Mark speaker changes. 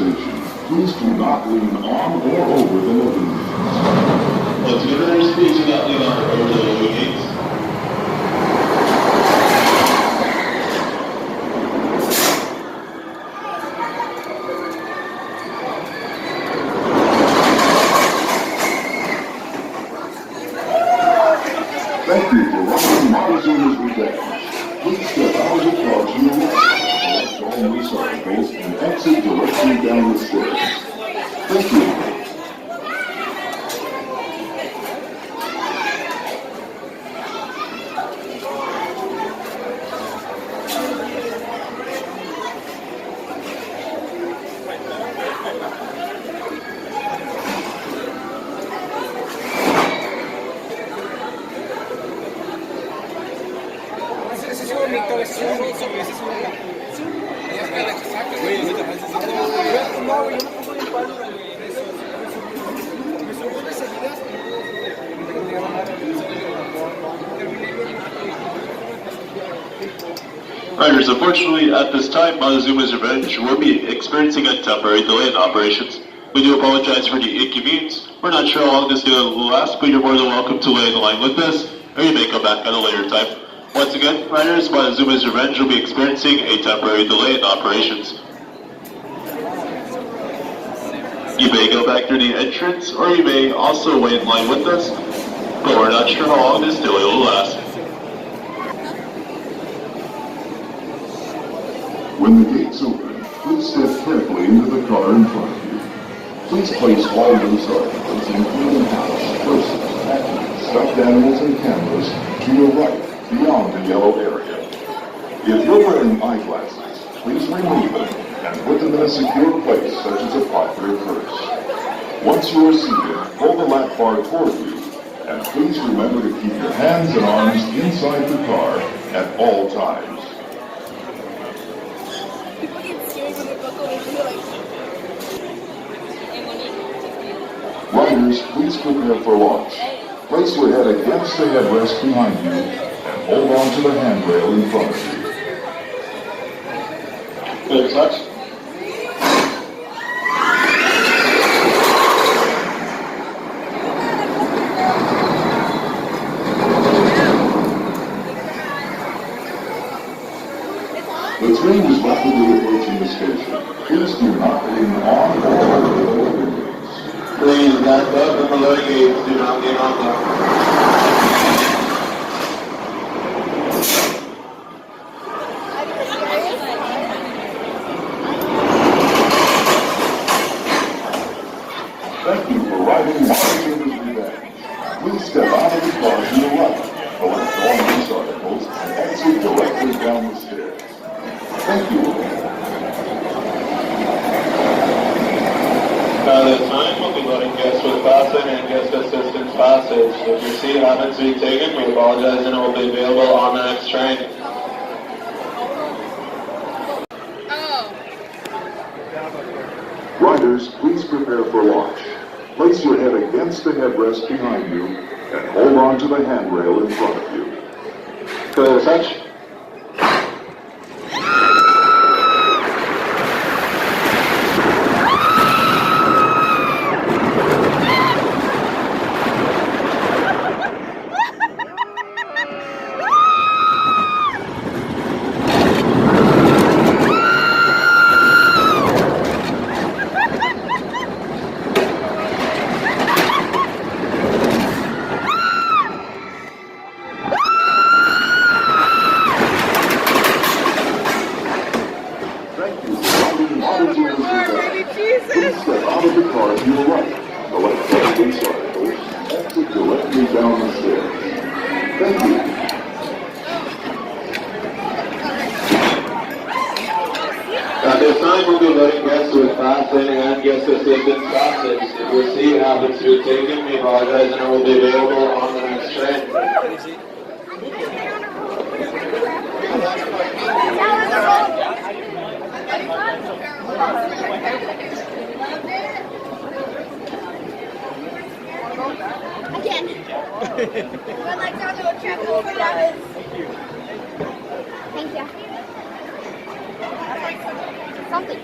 Speaker 1: station, please do not lean on or over the loading gates.
Speaker 2: Once again, please do not lean on or over the loading gates.
Speaker 1: Thank you for watching Montezooma's Revenge. Please step out of the car to your right, select all recyclables, and exit directly down the stairs. Thank you.
Speaker 2: Riders, unfortunately, at this time, Montezooma's Revenge will be experiencing a temporary delay in operations. We do apologize for the inconvenience. We're not sure how long this delay will last, but you're more than welcome to lay in the line with us, or you may come back at a later time. Once again, riders, Montezooma's Revenge will be experiencing a temporary delay in operations. You may go back through the entrance, or you may also wait in line with us, but we're not sure how long this delay will last.
Speaker 1: When the gates open, please step carefully into the car in front of you. Please place all loose articles, including house, purses, packages, stuffed animals, and cameras, to your right, beyond the yellow area. If you're wearing eyeglasses, please remove them and put them in a secure place, such as a popular purse. Once you are seated, pull the lap bar toward you, and please remember to keep your hands and arms inside the car at all times. Riders, please prepare for launch. Place your head against the headrest behind you and hold on to the handrail in front of you.
Speaker 2: Good touch.
Speaker 1: The train is rapidly approaching the station. Please do not lean on or over the loading gates.
Speaker 2: Please, back up from the loading gates. Do not lean on them.
Speaker 1: Thank you for riding Montezooma's Revenge. Please step out of the car to your right, collect all loose articles, and exit directly down the stairs. Thank you.
Speaker 2: At this time, we'll be loading guests with fasten and guest assistance passes. If your seat happens to be taken, we apologize and it will be available on the next train.
Speaker 1: Riders, please prepare for launch. Place your head against the headrest behind you and hold on to the handrail in front of you.
Speaker 2: Good touch.
Speaker 1: Please step out of the car to your right, collect all loose articles, and exit directly down the stairs. Thank you.
Speaker 2: At this time, we'll be letting guests with fasten and guest assistance passes. If your seat happens to be taken, we apologize and it will be available on the next train.
Speaker 3: Again. When like down to a track over that is. Thank you. Something.